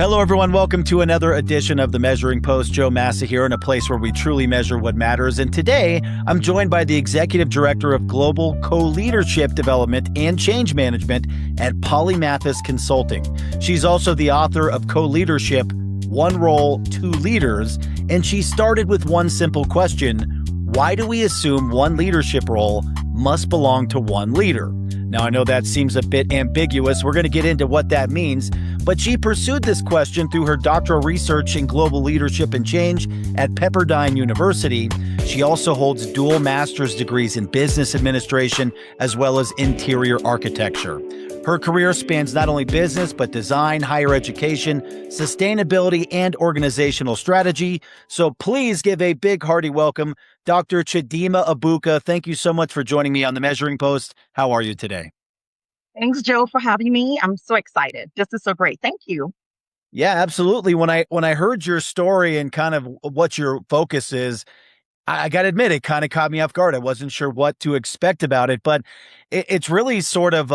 Hello, everyone. Welcome to another edition of the Measuring Post. Joe Massa here, in a place where we truly measure what matters. And today, I'm joined by the Executive Director of Global Co-Leadership Development and Change Management at Polymathes Consulting. She's also the author of Co-Leadership, One Role, Two Leaders. And she started with one simple question: why do we assume one leadership role must belong to one leader? Now, I know that seems a bit ambiguous. We're going to get into what that means, but she pursued this question through her doctoral research in global leadership and change at Pepperdine University. She also holds dual master's degrees in business administration as well as interior architecture. Her career spans not only business, but design, higher education, sustainability, and organizational strategy. So please give a big, hearty welcome, Dr. Chidima Abuka. Thank you so much for joining me on the Measuring Post. How are you today? Thanks, Joe, for having me. I'm so excited. This is so great. Thank you. Yeah, absolutely. When I heard your story and kind of what your focus is, I got to admit, it kind of caught me off guard. I wasn't sure what to expect about it, but it's really sort of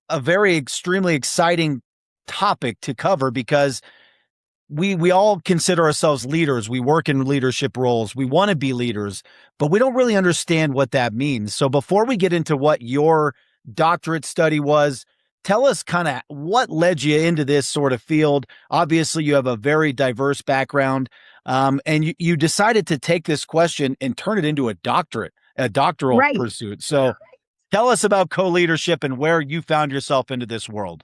a very extremely exciting topic to cover because we all consider ourselves leaders. We work in leadership roles. We want to be leaders, but we don't really understand what that means. So before we get into what your doctorate study was, tell us kind of what led you into this sort of field. Obviously, you have a very diverse background, and you decided to take this question and turn it into a doctoral Right. pursuit. So tell us about co-leadership and where you found yourself into this world.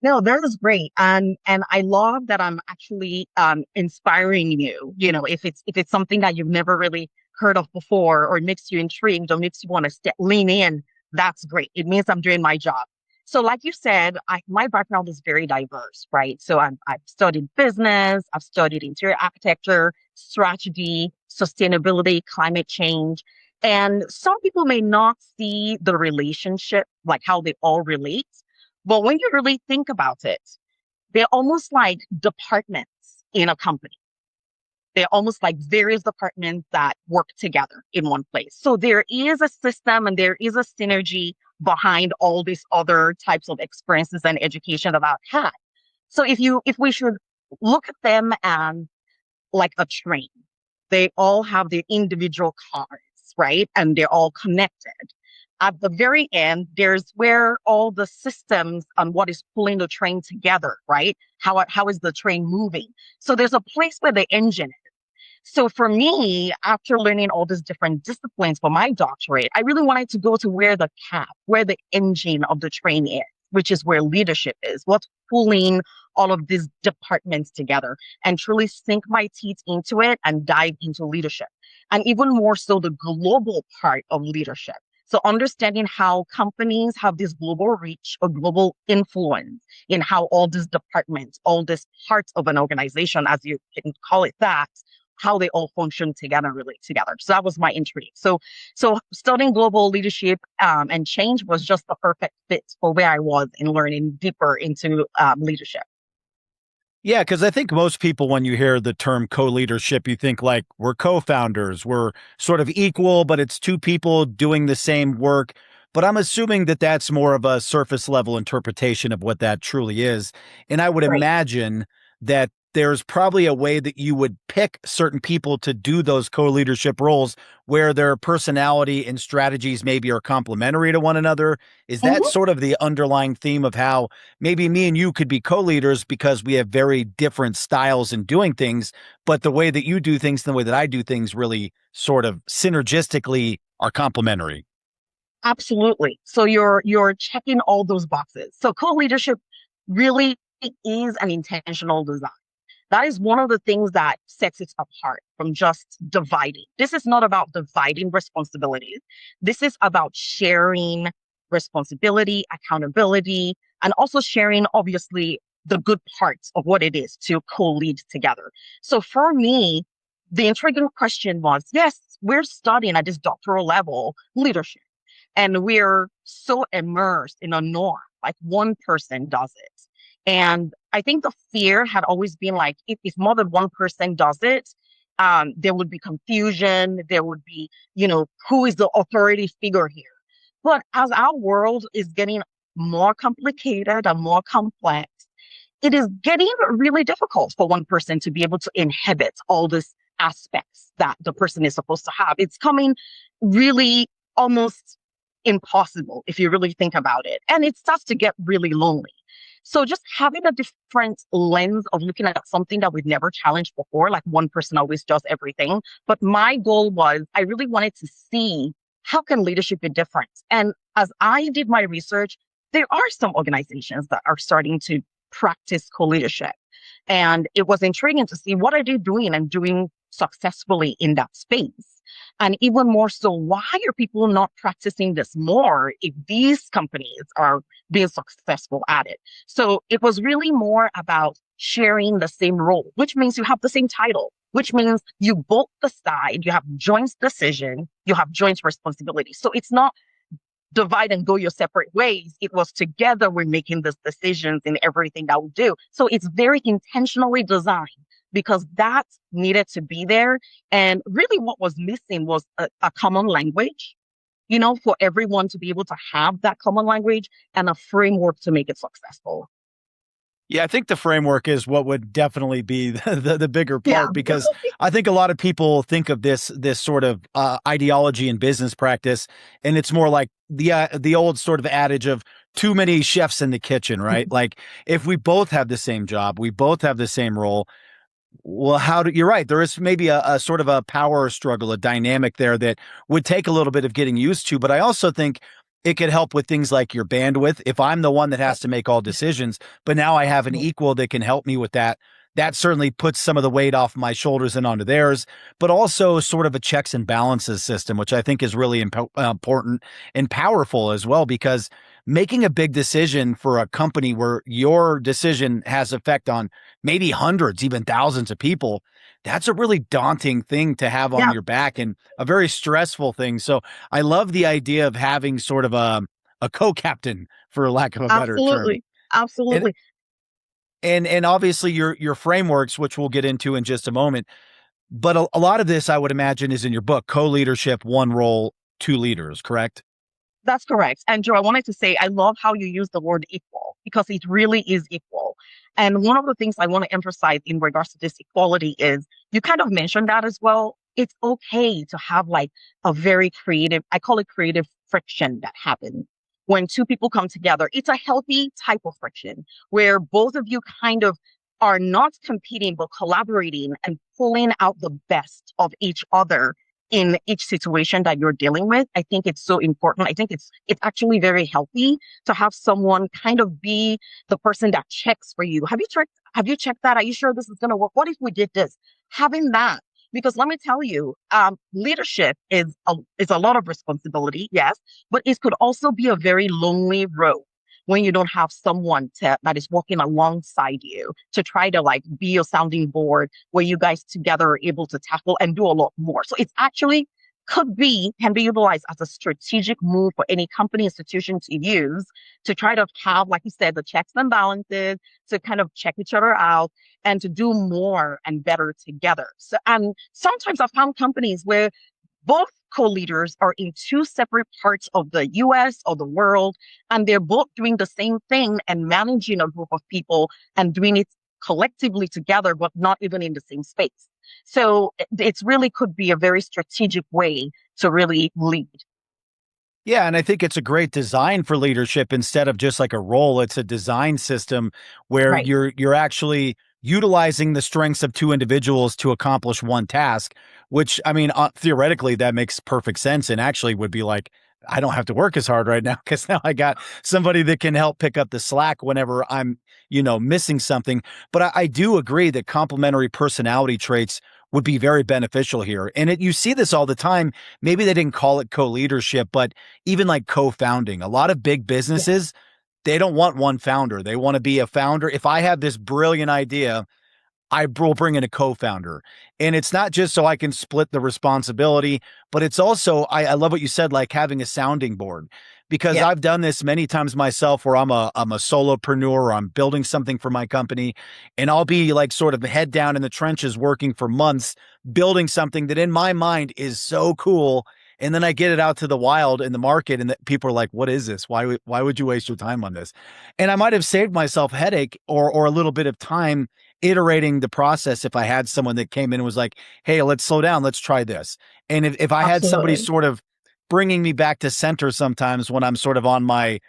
No, that is great. And I love that I'm actually inspiring you. You know, if it's something that you've never really heard of before, or it makes you intrigued, or makes you want to lean in, that's great. It means I'm doing my job. So like you said, my background is very diverse, right? So I've studied business, I've studied interior architecture, strategy, sustainability, climate change. And some people may not see the relationship, like how they all relate. But when you really think about it, they're almost like departments in a company. They're almost like various departments that work together in one place. So there is a system and there is a synergy behind all these other types of experiences and education that I've had. So if we should look at them as like a train, they all have their individual cars, right? And they're all connected. At the very end, there's where all the systems and what is pulling the train together, right? How is the train moving? So there's a place where the engine is. So for me, after learning all these different disciplines for my doctorate, I really wanted to go to where the where the engine of the train is, which is where leadership is, what's pulling all of these departments together, and truly sink my teeth into it and dive into leadership. And even more so, the global part of leadership. So understanding how companies have this global reach or global influence in how all these departments, all these parts of an organization, as you can call it that, how they all function together and relate together. So that was my intrigue. So studying global leadership and change was just the perfect fit for where I was in learning deeper into leadership. Yeah, because I think most people, when you hear the term co-leadership, you think like we're co-founders, we're sort of equal, but it's two people doing the same work. But I'm assuming that that's more of a surface level interpretation of what that truly is. And I would Right. imagine that there's probably a way that you would pick certain people to do those co-leadership roles where their personality and strategies maybe are complementary to one another. Is that Mhm. sort of the underlying theme of how maybe me and you could be co-leaders because we have very different styles in doing things, but the way that you do things and the way that I do things really sort of synergistically are complementary? Absolutely. So you're checking all those boxes. So co-leadership really is an intentional design. That is one of the things that sets it apart from just dividing. This is not about dividing responsibilities. This is about sharing responsibility, accountability, and also sharing, obviously, the good parts of what it is to co-lead together. So for me, the intriguing question was, yes, we're studying at this doctoral level leadership, and we're so immersed in a norm, like one person does it. And I think the fear had always been like, if more than one person does it, there would be confusion. There would be, who is the authority figure here? But as our world is getting more complicated and more complex, it is getting really difficult for one person to be able to inhabit all these aspects that the person is supposed to have. It's coming really almost impossible if you really think about it. And it starts to get really lonely. So just having a different lens of looking at something that we've never challenged before, like one person always does everything. But my goal was I really wanted to see how can leadership be different. And as I did my research, there are some organizations that are starting to practice co-leadership. And it was intriguing to see what are they doing and doing successfully in that space. And even more so, why are people not practicing this more if these companies are being successful at it? So it was really more about sharing the same role, which means you have the same title, which means you both decide, you have joint decision, you have joint responsibility. So it's not divide and go your separate ways. It was together we're making these decisions in everything that we do. So it's very intentionally designed because that needed to be there. And really what was missing was a common language, for everyone to be able to have that common language and a framework to make it successful. Yeah, I think the framework is what would definitely be the bigger Yeah. part, because I think a lot of people think of this sort of ideology in business practice, and it's more like the old sort of adage of too many chefs in the kitchen, right? Like if we both have the same job, we both have the same role. Well, you're right. There is maybe a sort of a power struggle, a dynamic there that would take a little bit of getting used to. But I also think it could help with things like your bandwidth. If I'm the one that has to make all decisions, but now I have an equal that can help me with that, that certainly puts some of the weight off my shoulders and onto theirs, but also sort of a checks and balances system, which I think is really important and powerful as well, because making a big decision for a company where your decision has effect on maybe hundreds, even thousands of people, that's a really daunting thing to have on Yeah, your back and a very stressful thing. So I love the idea of having sort of a co-captain, for lack of a better term. absolutely. And Absolutely. and obviously your frameworks, which we'll get into in just a moment. But a lot of this, I would imagine, is in your book, Co-Leadership, One Role, Two Leaders, correct? That's correct. And Joe, I wanted to say, I love how you use the word equal because it really is equal. And one of the things I want to emphasize in regards to this equality is you kind of mentioned that as well. It's okay to have like a very creative, I call it creative friction that happens when two people come together. It's a healthy type of friction where both of you kind of are not competing, but collaborating and pulling out the best of each other in each situation that you're dealing with. I think it's so important. I think it's actually very healthy to have someone kind of be the person that checks for you. Have you checked that? Are you sure this is going to work? What if we did this? Having that, because let me tell you, leadership is a lot of responsibility, yes, but it could also be a very lonely road when you don't have someone that is walking alongside you to try to like be your sounding board where you guys together are able to tackle and do a lot more. So it's actually can be utilized as a strategic move for any company institution to use to try to have, like you said, the checks and balances to kind of check each other out and to do more and better together. So, and sometimes I've found companies where both co-leaders are in two separate parts of the US or the world, and they're both doing the same thing and managing a group of people and doing it collectively together, but not even in the same space. So it's really could be a very strategic way to really lead. Yeah, and I think it's a great design for leadership. Instead of just like a role, it's a design system where Right. you're actually utilizing the strengths of two individuals to accomplish one task, which I mean, theoretically that makes perfect sense and actually would be like, I don't have to work as hard right now because now I got somebody that can help pick up the slack whenever I'm, missing something. But I do agree that complementary personality traits would be very beneficial here. And you see this all the time. Maybe they didn't call it co-leadership, but even like co-founding. A lot of big Yeah. businesses, they don't want one founder. They want to be a founder. If I have this brilliant idea, I will bring in a co-founder. And it's not just so I can split the responsibility, but it's also, I love what you said, like having a sounding board, because Yeah. I've done this many times myself where I'm a solopreneur or I'm building something for my company, and I'll be like sort of head down in the trenches working for months, building something that in my mind is so cool. And then I get it out to the wild in the market, and people are like, what is this? Why would you waste your time on this? And I might have saved myself headache or a little bit of time iterating the process if I had someone that came in and was like, hey, let's slow down. Let's try this. And if I had somebody Absolutely. sort of bringing me back to center sometimes when I'm sort of on my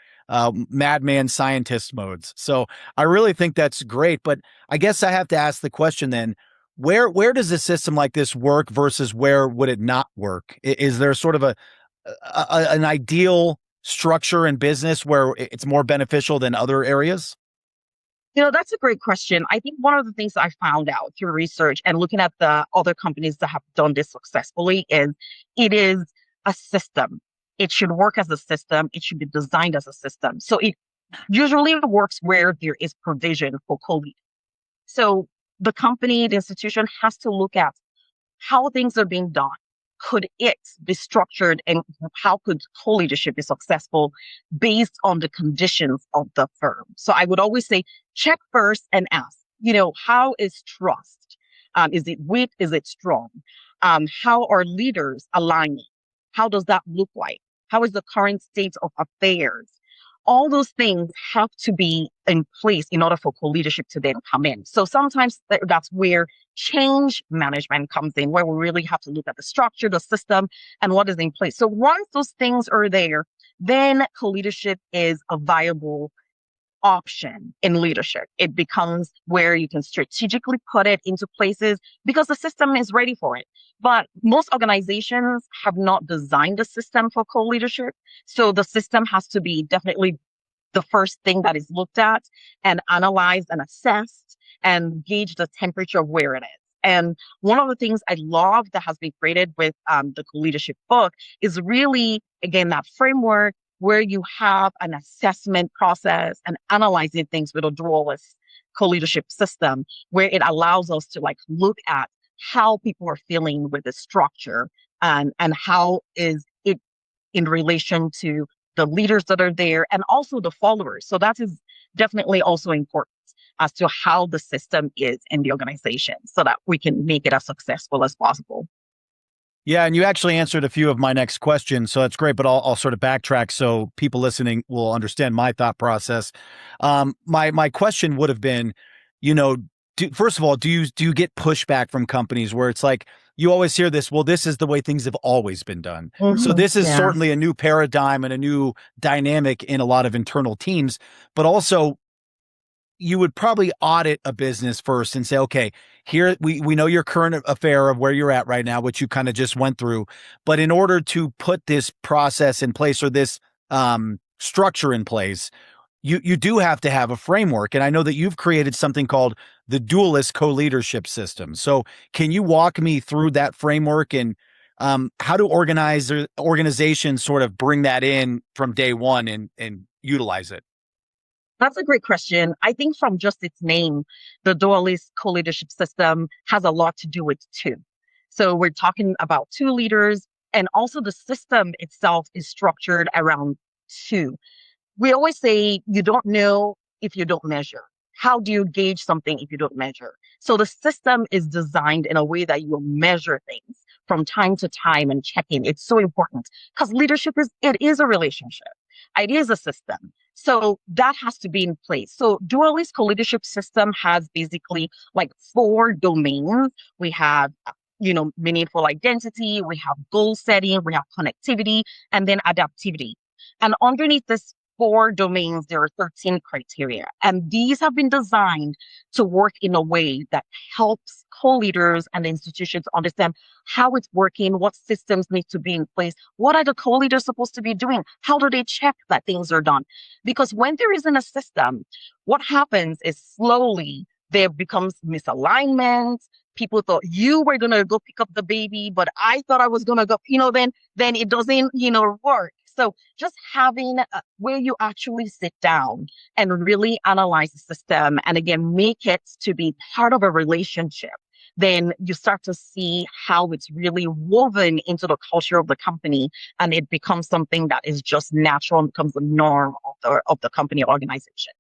madman scientist modes. So I really think that's great. But I guess I have to ask the question then, where does a system like this work versus where would it not work? Is there sort of an ideal structure in business where it's more beneficial than other areas? That's a great question. I think one of the things I found out through research and looking at the other companies that have done this successfully is it is a system. It should work as a system. It should be designed as a system. So it usually works where there is provision for co-lead. So the company, the institution has to look at how things are being done. Could it be structured and how could co-leadership be successful based on the conditions of the firm? So I would always say, check first and ask, how is trust? Is it weak? Is it strong? How are leaders aligning? How does that look like? How is the current state of affairs? All those things have to be in place in order for co-leadership to then come in. So sometimes that's where change management comes in, where we really have to look at the structure, the system, and what is in place. So once those things are there, then co-leadership is a viable option in leadership. It becomes where you can strategically put it into places because the system is ready for it. But most organizations have not designed a system for co-leadership. So the system has to be definitely the first thing that is looked at and analyzed and assessed and gauge the temperature of where it is. And one of the things I love that has been created with the co-leadership book is really, again, that framework where you have an assessment process and analyzing things with a Dualist co-leadership system, where it allows us to look at how people are feeling with the structure and how is it in relation to the leaders that are there and also the followers. So that is definitely also important as to how the system is in the organization so that we can make it as successful as possible. Yeah, and you actually answered a few of my next questions, so that's great. But I'll sort of backtrack so people listening will understand my thought process. My question would have been, first of all, do you get pushback from companies where it's like you always hear this? Well, this is the way things have always been done. So this is Yeah. certainly a new paradigm and a new dynamic in a lot of internal teams, but also you would probably audit a business first and say, okay, here we know your current affair of where you're at right now, which you kind of just went through. But in order to put this process in place or this structure in place, you do have to have a framework. And I know that you've created something called the Dualist Co-Leadership System. So can you walk me through that framework and how do organizations sort of bring that in from day one and utilize it? That's a great question. I think from just its name, the Dualist Co-Leadership System has a lot to do with two. So we're talking about two leaders, and also the system itself is structured around two. We always say you don't know if you don't measure. How do you gauge something if you don't measure? So the system is designed in a way that you will measure things from time to time and check in. It's so important because leadership is a relationship. It is a system. So that has to be in place. So Dualist Co-Leadership System has basically four domains. We have meaningful identity, we have goal setting, we have connectivity, and then adaptivity. And underneath this four domains, there are 13 criteria. And these have been designed to work in a way that helps co-leaders and institutions understand how it's working, what systems need to be in place, what are the co-leaders supposed to be doing, how do they check that things are done? Because when there isn't a system, what happens is slowly there becomes misalignment. People thought you were going to go pick up the baby, but I thought I was going to go, then it doesn't, work. So just having where you actually sit down and really analyze the system and again, make it to be part of a relationship, then you start to see how it's really woven into the culture of the company. And it becomes something that is just natural and becomes the norm of the company organization.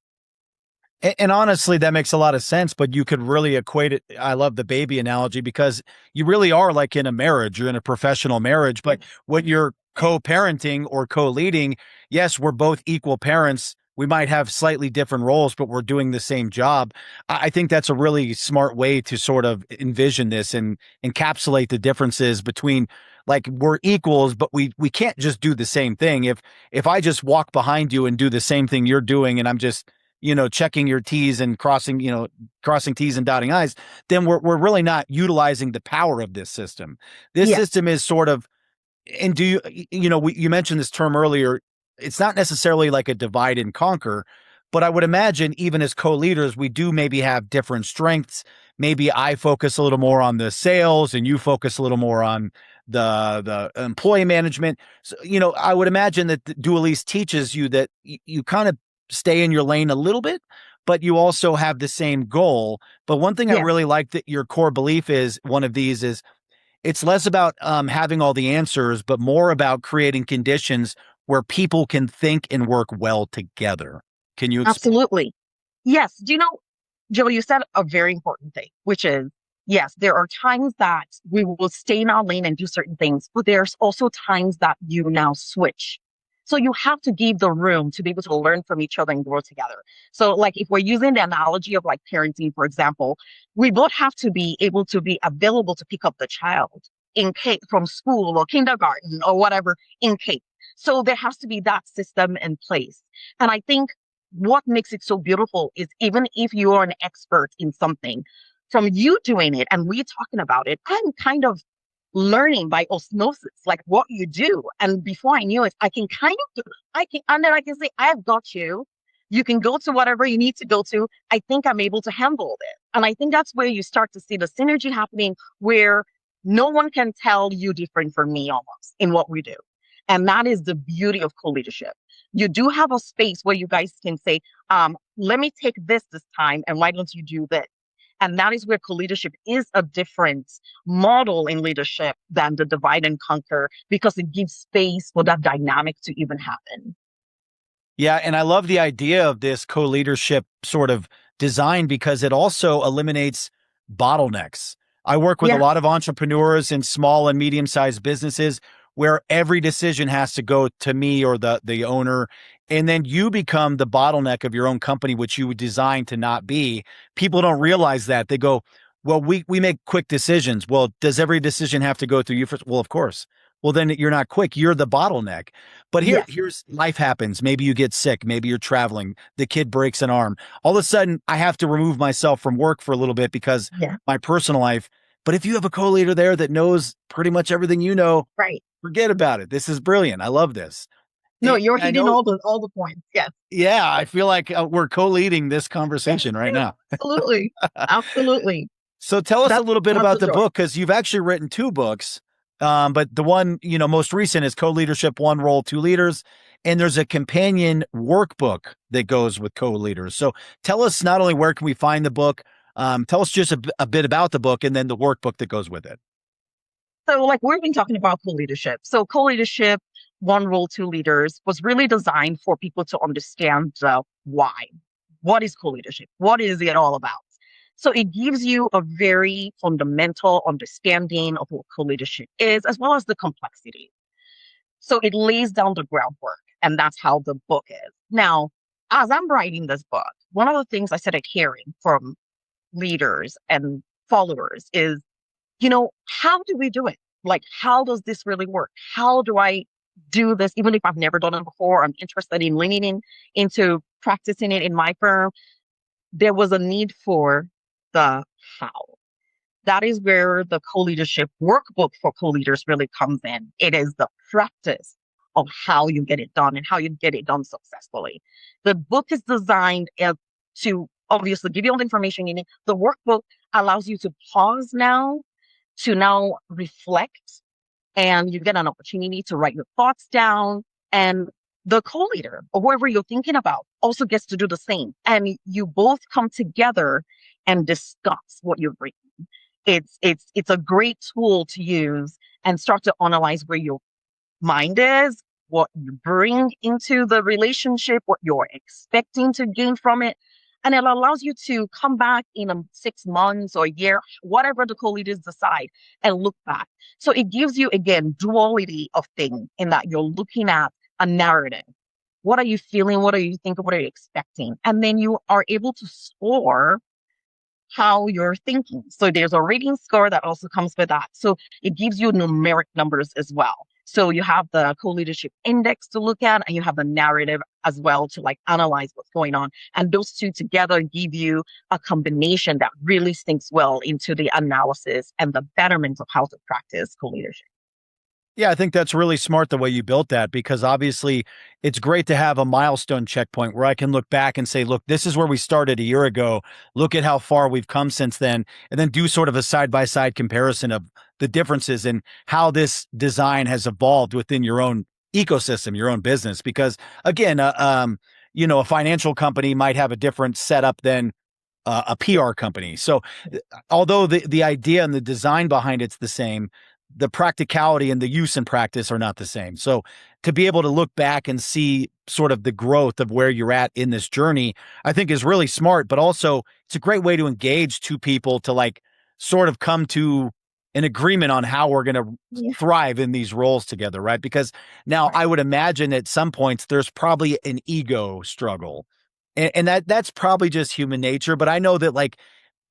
And honestly, that makes a lot of sense, but you could really equate it. I love the baby analogy because you really are like in a marriage, you're in a professional marriage, but what you're co-parenting or co-leading, yes, we're both equal parents. We might have slightly different roles, but we're doing the same job. I think that's a really smart way to sort of envision this and encapsulate the differences between like we're equals, but we can't just do the same thing. If I just walk behind you and do the same thing you're doing, and I'm just checking your T's and crossing T's and dotting I's, then we're really not utilizing the power of this system. This Yeah. system is sort of, and do you mentioned this term earlier. It's not necessarily like a divide and conquer, but I would imagine even as co-leaders, we do maybe have different strengths. Maybe I focus a little more on the sales and you focus a little more on the employee management. So, I would imagine that the Dualist teaches you that you kind of stay in your lane a little bit, but you also have the same goal. But one thing I Yes. really like that your core belief is one of these is it's less about having all the answers, but more about creating conditions where people can think and work well together. Can you expand? Absolutely. Yes. Do you know, Joe, you said a very important thing, which is yes, there are times that we will stay in our lane and do certain things, but there's also times that you now switch. So you have to give the room to be able to learn from each other and grow together. So, like, if we're using the analogy of like parenting, for example, we both have to be able to be available to pick up the child in case from school or kindergarten or whatever in case. So there has to be that system in place. And I think what makes it so beautiful is even if you are an expert in something, from you doing it and we talking about it, I'm kind of learning by osmosis, like what you do. And before I knew it, I can kind of do, I can, and then I can say, I've got you. You can go to whatever you need to go to. I think I'm able to handle it. And I think that's where you start to see the synergy happening where no one can tell you different from me almost in what we do. And that is the beauty of co-leadership. You do have a space where you guys can say, let me take this time, and why don't you do this? And that is where co-leadership is a different model in leadership than the divide and conquer because it gives space for that dynamic to even happen. Yeah, and I love the idea of this co-leadership sort of design because it also eliminates bottlenecks. I work with a Yeah. lot of entrepreneurs in small and medium-sized businesses where every decision has to go to me or the owner, and then you become the bottleneck of your own company, which you were designed to not be. People don't realize that. They go, "Well, we make quick decisions." Well, does every decision have to go through you first? Well, of course. Well, then you're not quick. You're the bottleneck. But Yes. here's life happens. Maybe you get sick. Maybe you're traveling. The kid breaks an arm. All of a sudden, I have to remove myself from work for a little bit because Yeah. my personal life. But if you have a co-leader there that knows pretty much everything you know, Right. forget about it. This is brilliant. I love this. No, And you're I hitting know, all the points. Yes. yeah, I feel like we're co-leading this Yes. conversation right Yes. now. Absolutely. Absolutely. So tell us a little bit That's about the the joy. book because you've actually written two books. But the one, most recent is Co-Leadership, One Role, Two Leaders. And there's a companion workbook that goes with co-leaders. So tell us not only where can we find the book, tell us just a bit about the book and then the workbook that goes with it. So, like, we've been talking about co-leadership. So, co-leadership, one role, two leaders was really designed for people to understand the why. What is co-leadership? What is it all about? So, it gives you a very fundamental understanding of what co-leadership is, as well as the complexity. So, it lays down the groundwork, and that's how the book is. Now, as I'm writing this book, one of the things I started hearing from leaders and followers is how do we do it? Like, how does this really work? How do I do this? Even if I've never done it before, I'm interested in leaning into practicing it in my firm. There was a need for the how. That is where the co-leadership workbook for co-leaders really comes in. It is the practice of how you get it done and how you get it done successfully. The book is designed to obviously give you all the information you need. The workbook allows you to pause now to now reflect and you get an opportunity to write your thoughts down. And the co-leader or whoever you're thinking about also gets to do the same. And you both come together and discuss what you've written. It's a great tool to use and start to analyze where your mind is, what you bring into the relationship, what you're expecting to gain from it. And it allows you to come back in 6 months or a year, whatever the co-leaders decide, and look back. So it gives you, again, duality of things in that you're looking at a narrative. What are you feeling? What are you thinking? What are you expecting? And then you are able to score how you're thinking. So there's a rating score that also comes with that. So it gives you numeric numbers as well. So you have the co-leadership index to look at, and you have the narrative as well to like analyze what's going on. And those two together give you a combination that really sinks well into the analysis and the betterment of how to practice co-leadership. Yeah, I think that's really smart the way you built that because obviously it's great to have a milestone checkpoint where I can look back and say, look, this is where we started a year ago. Look at how far we've come since then. And then do sort of a side by side comparison of the differences and how this design has evolved within your own ecosystem, your own business. Because again, a financial company might have a different setup than a PR company. So although the idea and the design behind it's the same, the practicality and the use in practice are not the same. So to be able to look back and see sort of the growth of where you're at in this journey, I think is really smart, but also it's a great way to engage two people to like sort of come to an agreement on how we're going to Yeah. thrive in these roles together, right? Because now Right. I would imagine at some points there's probably an ego struggle. And that's probably just human nature, but I know that like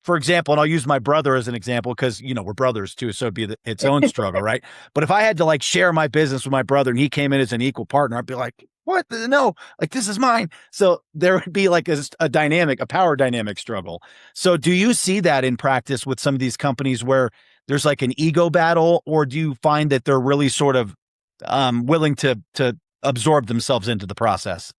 for example, and I'll use my brother as an example because we're brothers too, so it'd be its own struggle, right? But if I had to like share my business with my brother and he came in as an equal partner, I'd be like, "What? No, like this is mine." So there would be like a dynamic, a power dynamic struggle. So do you see that in practice with some of these companies where there's like an ego battle, or do you find that they're really sort of willing to absorb themselves into the process?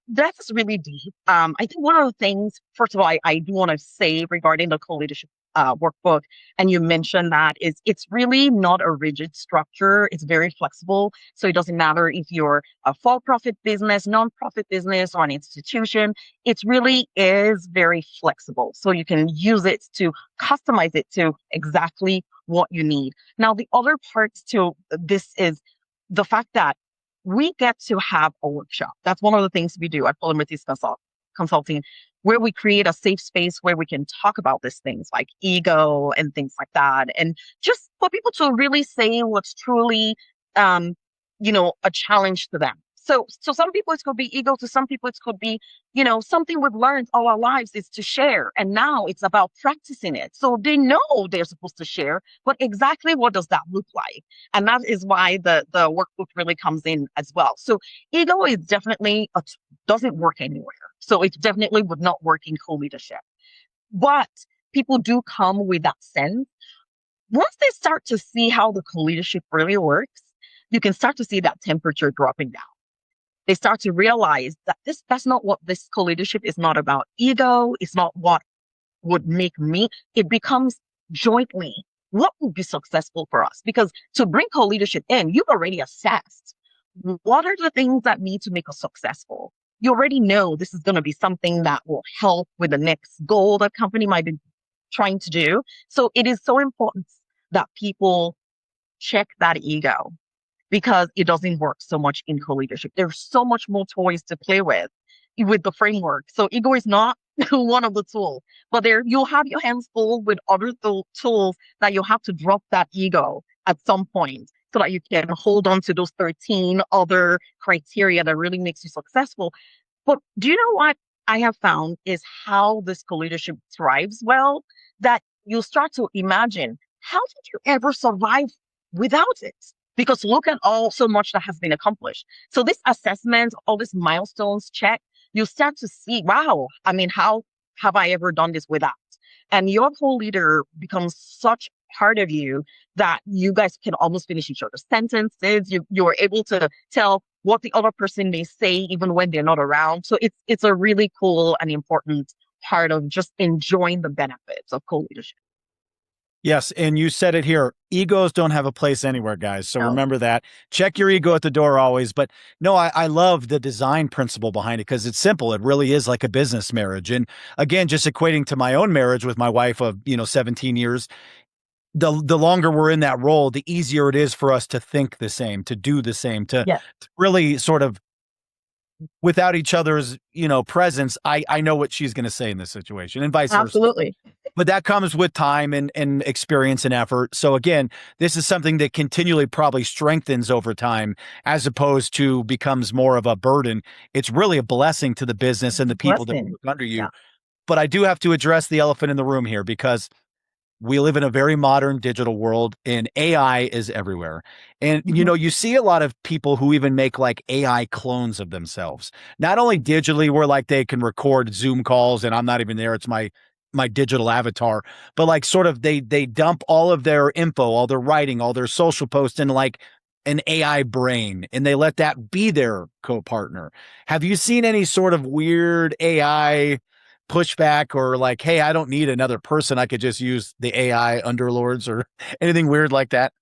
That's really deep. I think one of the things, first of all, I do want to say regarding the co-leadership workbook, and you mentioned that is it's really not a rigid structure. It's very flexible. So it doesn't matter if you're a for-profit business, non-profit business, or an institution. It really is very flexible. So you can use it to customize it to exactly what you need. Now, the other parts to this is the fact that we get to have a workshop. That's one of the things we do at Consulting, where we create a safe space where we can talk about these things like ego and things like that. And just for people to really say what's truly, a challenge to them. So some people it could be ego. To some people it could be, something we've learned all our lives is to share. And now it's about practicing it. So they know they're supposed to share, but exactly what does that look like? And that is why the workbook really comes in as well. So ego is definitely doesn't work anywhere. So it definitely would not work in co-leadership. But people do come with that sense. Once they start to see how the co-leadership really works, you can start to see that temperature dropping down. They start to realize that that's not what this co-leadership is not about. Ego is not what would make me. It becomes jointly what would be successful for us. Because to bring co-leadership in, you've already assessed what are the things that need to make us successful. You already know this is going to be something that will help with the next goal that company might be trying to do. So it is so important that people check that ego because it doesn't work so much in co-leadership. There's so much more toys to play with the framework. So ego is not one of the tools, but there you'll have your hands full with other tools that you'll have to drop that ego at some point so that you can hold on to those 13 other criteria that really makes you successful. But do you know what I have found is how this co-leadership thrives well, that you'll start to imagine, how did you ever survive without it? Because look at all so much that has been accomplished. So this assessment, all these milestones check, you start to see, wow, I mean, how have I ever done this without? And your whole leader becomes such part of you that you guys can almost finish each other's sentences. You're able to tell what the other person may say even when they're not around. So it's a really cool and important part of just enjoying the benefits of co-leadership. Yes, and you said it here. Egos don't have a place anywhere, guys. So No. remember that. Check your ego at the door always. But no, I love the design principle behind it because it's simple. It really is like a business marriage. And again, just equating to my own marriage with my wife of 17 years, the longer we're in that role, the easier it is for us to think the same, to do the same, to Yeah. really sort of without each other's, presence, I know what she's going to say in this situation and vice versa. Absolutely. But that comes with time and experience and effort. So again, this is something that continually probably strengthens over time as opposed to becomes more of a burden. It's really a blessing to the business and the people that Blessing. work under you. Yeah. But I do have to address the elephant in the room here because we live in a very modern digital world and AI is everywhere. And, Mhm. you see a lot of people who even make like AI clones of themselves, not only digitally where like they can record Zoom calls and I'm not even there. It's my digital avatar, but like sort of they dump all of their info, all their writing, all their social posts in like an AI brain and they let that be their co-partner. Have you seen any sort of weird AI pushback or like, hey, I don't need another person. I could just use the AI underlords or anything weird like that?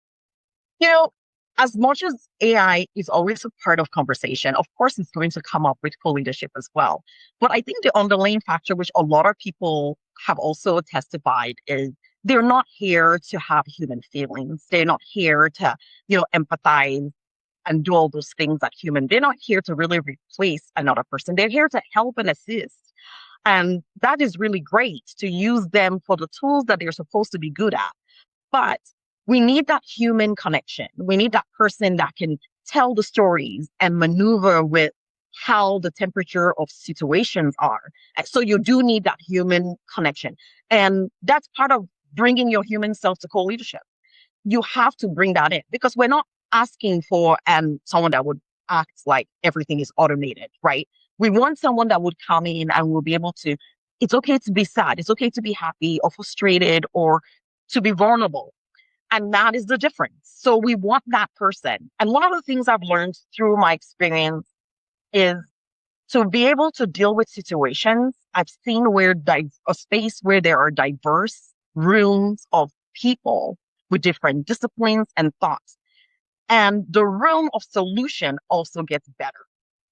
You know, as much as AI is always a part of conversation, of course, it's going to come up with co-leadership as well. But I think the underlying factor, which a lot of people have also testified, is they're not here to have human feelings. They're not here to, empathize and do all those things that human. They're not here to really replace another person. They're here to help and assist. And that is really great to use them for the tools that they're supposed to be good at. But we need that human connection. We need that person that can tell the stories and maneuver with how the temperature of situations are. And so you do need that human connection. And that's part of bringing your human self to co-leadership. You have to bring that in because we're not asking for someone that would act like everything is automated, right? We want someone that would come in and will be able to, it's okay to be sad, it's okay to be happy or frustrated or to be vulnerable. And that is the difference. So we want that person. And one of the things I've learned through my experience is to be able to deal with situations. I've seen where a space where there are diverse rooms of people with different disciplines and thoughts. And the realm of solution also gets better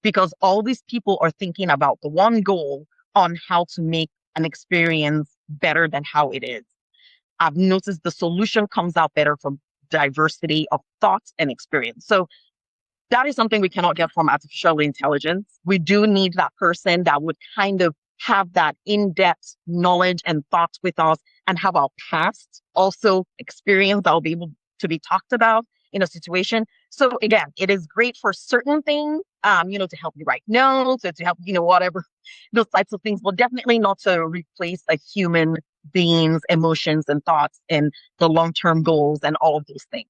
because all these people are thinking about the one goal on how to make an experience better than how it is. I've noticed the solution comes out better from diversity of thoughts and experience. So that is something we cannot get from artificial intelligence. We do need that person that would kind of have that in-depth knowledge and thoughts with us and have our past also experience that will be able to be talked about in a situation. So again, it is great for certain things, to help you write notes or to help, whatever, those types of things, but definitely not to replace a human being's emotions and thoughts and the long-term goals and all of those things.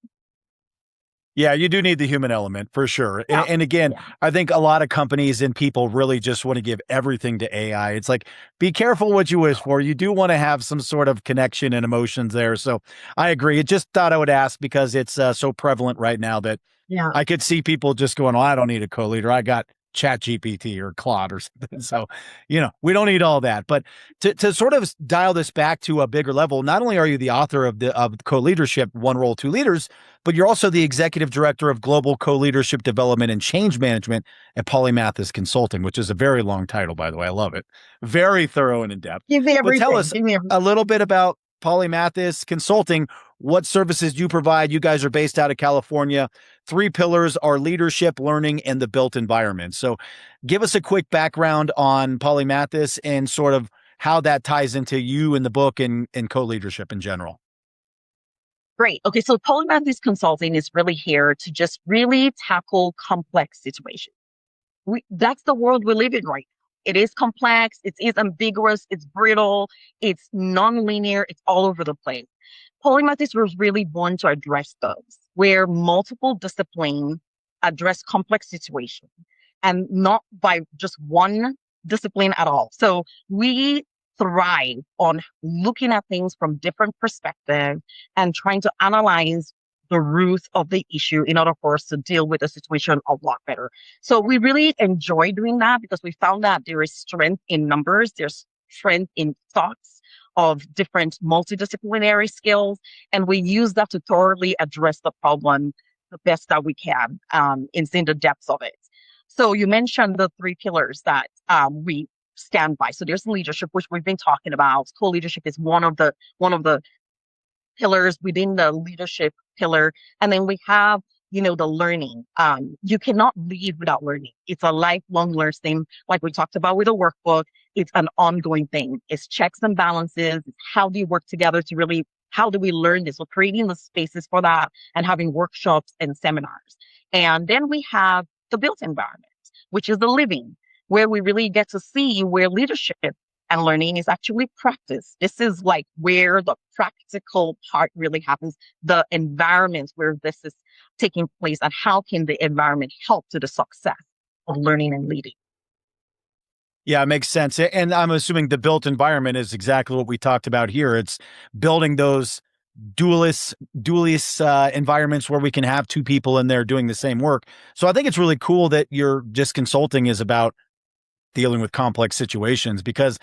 Yeah, you do need the human element for sure. Yeah. And again, Yeah. I think a lot of companies and people really just want to give everything to AI. It's like, be careful what you wish for. You do want to have some sort of connection and emotions there. So I agree. I just thought I would ask because it's so prevalent right now that Yeah. I could see people just going, "Oh, I don't need a co-leader. I got Chat GPT or Claude or something." So, we don't need all that. But to sort of dial this back to a bigger level, not only are you the author of co-leadership, One Role, Two Leaders, but you're also the executive director of global co-leadership development and change management at Polymathes Consulting, which is a very long title, by the way. I love it. Very thorough and in depth. Give me But tell everything. us Give me everything. a little bit about Polymathes Consulting. What services do you provide? You guys are based out of California. Three pillars are leadership, learning, and the built environment. So give us a quick background on Polymathes and sort of how that ties into you in the book and co-leadership in general. Great. Okay. So Polymathes Consulting is really here to just really tackle complex situations. That's the world we live in right now. It is complex. It is ambiguous. It's brittle. It's non-linear. It's all over the place. Polymathes was really born to address those, where multiple disciplines address complex situations and not by just one discipline at all. So we thrive on looking at things from different perspectives and trying to analyze the root of the issue in order for us to deal with the situation a lot better. So we really enjoy doing that because we found that there is strength in numbers, there's strength in thoughts of different multidisciplinary skills, and we use that to thoroughly address the problem the best that we can in seeing the depths of it. So you mentioned the three pillars that we stand by. So there's leadership, which we've been talking about. Co-leadership is one of the pillars within the leadership pillar. And then we have the learning. You cannot leave without learning. It's a lifelong learning, like we talked about with a workbook. It's an ongoing thing. It's checks and balances. It's how do you work together to really, how do we learn this? We're creating the spaces for that and having workshops and seminars. And then we have the built environment, which is the living, where we really get to see where leadership and learning is actually practice. This is like where the practical part really happens, the environments where this is taking place, and how can the environment help to the success of learning and leading. Yeah, it makes sense. And I'm assuming the built environment is exactly what we talked about here. It's building those dualist environments where we can have two people in there doing the same work. So I think it's really cool that you're just consulting is about dealing with complex situations, because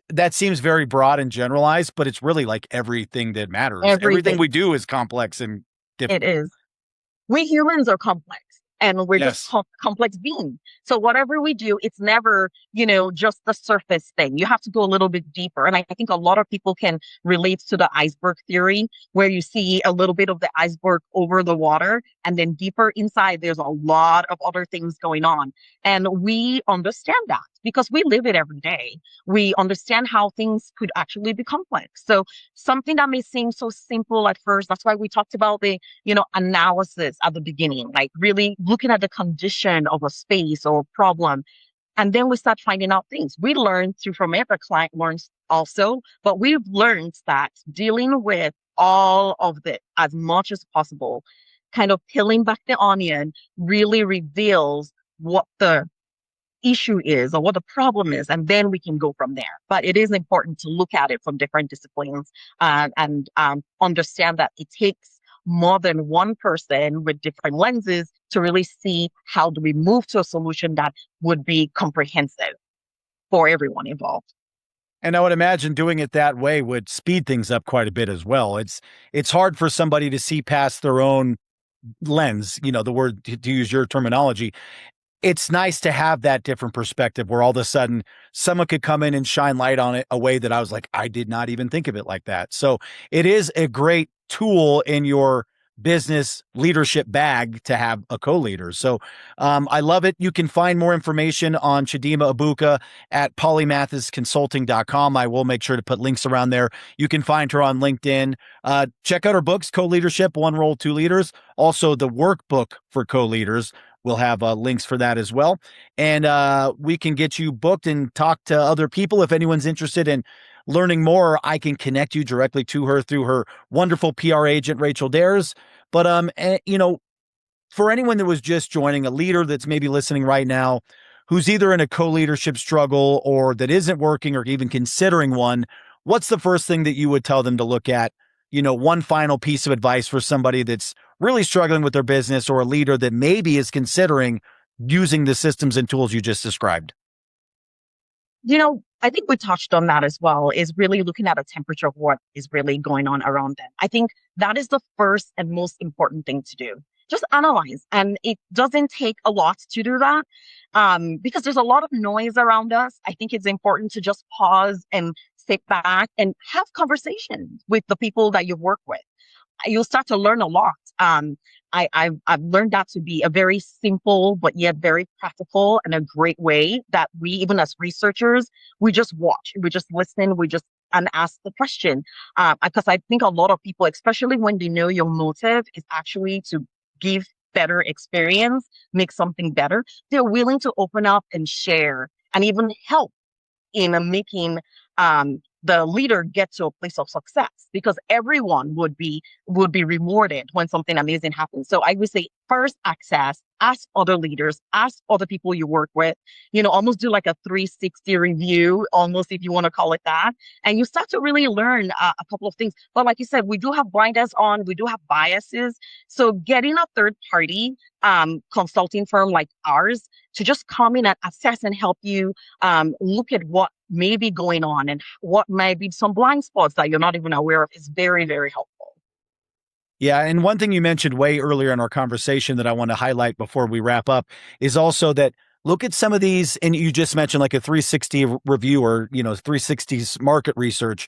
that seems very broad and generalized, but it's really like everything that matters. Everything Everything. we do is complex and It difficult. is. We humans are complex, and we're just Yes. complex beings. So whatever we do, it's never, just the surface thing. You have to go a little bit deeper. And I think a lot of people can relate to the iceberg theory, where you see a little bit of the iceberg over the water, and then deeper inside, there's a lot of other things going on. And we understand that because we live it every day. We understand how things could actually be complex. So something that may seem so simple at first, that's why we talked about the analysis at the beginning, like really looking at the condition of a space or a problem. And then we start finding out things. We learn through from every client learns also, but we've learned that dealing with all of it as much as possible, kind of peeling back the onion, really reveals what the issue is or what the problem is, and then we can go from there. But it is important to look at it from different disciplines, and understand that it takes more than one person with different lenses to really see how do we move to a solution that would be comprehensive for everyone involved. And I would imagine doing it that way would speed things up quite a bit as well. It's hard for somebody to see past their own lens, the word to use your terminology. It's nice to have that different perspective where all of a sudden someone could come in and shine light on it a way that I was like, I did not even think of it like that. So it is a great tool in your business leadership bag to have a co-leader. So I love it. You can find more information on Chidima Abuka at polymathesconsulting.com. I will make sure to put links around there. You can find her on LinkedIn. Check out her books, Co-Leadership, One Role, Two Leaders. Also the workbook for co-leaders. We'll have links for that as well. And we can get you booked and talk to other people. If anyone's interested in learning more, I can connect you directly to her through her wonderful PR agent, Rachel Dares. But, for anyone that was just joining, a leader that's maybe listening right now, who's either in a co-leadership struggle or that isn't working or even considering one, what's the first thing that you would tell them to look at? One final piece of advice for somebody that's really struggling with their business, or a leader that maybe is considering using the systems and tools you just described. I think we touched on that as well, is really looking at a temperature of what is really going on around them. I think that is the first and most important thing to do. Just analyze. And it doesn't take a lot to do that, because there's a lot of noise around us. I think it's important to just pause and sit back and have conversations with the people that you work with. You'll start to learn a lot. I've learned that to be a very simple but yet very practical and a great way that we, even as researchers, we just watch, we just listen, we just and ask the question. Because I think a lot of people, especially when they know your motive is actually to give better experience, make something better, they're willing to open up and share and even help in making the leader get to a place of success, because everyone would be rewarded when something amazing happens. So I would say first access, ask other leaders, ask other people you work with, almost do like a 360 review, almost, if you want to call it that. And you start to really learn a couple of things. But like you said, we do have blinders on, we do have biases. So getting a third party consulting firm like ours to just come in and assess and help you look at what may be going on and what might be some blind spots that you're not even aware of is very, very helpful. Yeah. And one thing you mentioned way earlier in our conversation that I want to highlight before we wrap up is also that look at some of these, and you just mentioned like a 360 review or, 360's market research.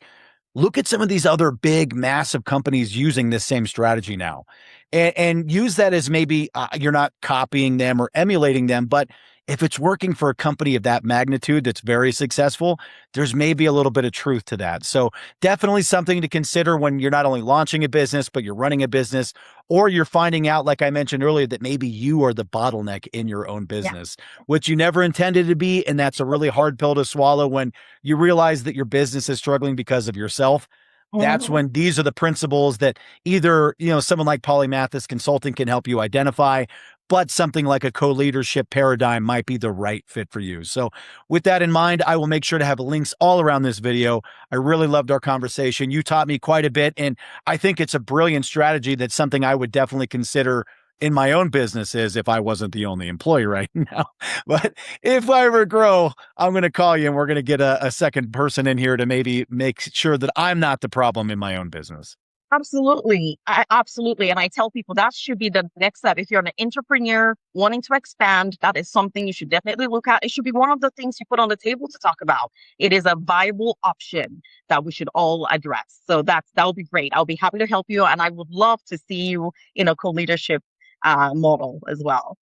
look at some of these other big, massive companies using this same strategy now, and use that as maybe you're not copying them or emulating them, but if it's working for a company of that magnitude that's very successful, there's maybe a little bit of truth to that. So definitely something to consider when you're not only launching a business, but you're running a business, or you're finding out, like I mentioned earlier, that maybe you are the bottleneck in your own Yeah. business, which you never intended to be. And that's a really hard pill to swallow when you realize that your business is struggling because of yourself. That's Mhm. when these are the principles that either, someone like Polymathes Consulting can help you identify, but something like a co-leadership paradigm might be the right fit for you. So with that in mind, I will make sure to have links all around this video. I really loved our conversation. You taught me quite a bit, and I think it's a brilliant strategy. That's something I would definitely consider in my own businesses if I wasn't the only employee right now. But if I ever grow, I'm going to call you and we're going to get a second person in here to maybe make sure that I'm not the problem in my own business. Absolutely. Absolutely. And I tell people that should be the next step. If you're an entrepreneur wanting to expand, that is something you should definitely look at. It should be one of the things you put on the table to talk about. It is a viable option that we should all address. So that would be great. I'll be happy to help you. And I would love to see you in a co-leadership model as well.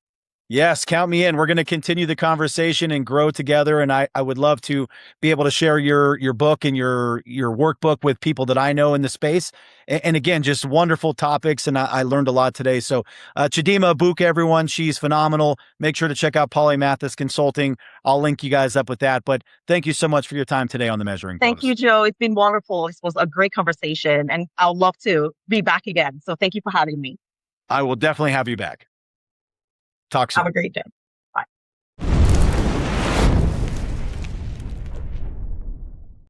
Yes, count me in. We're going to continue the conversation and grow together. And I would love to be able to share your book and your workbook with people that I know in the space. And again, just wonderful topics. And I learned a lot today. So Chidima Abuka, everyone, she's phenomenal. Make sure to check out Polymathes Consulting. I'll link you guys up with that. But thank you so much for your time today on the Measuring Thank you, Post. Joe. It's been wonderful. This was a great conversation, and I'll love to be back again. So thank you for having me. I will definitely have you back. Talk Have a soon. great day.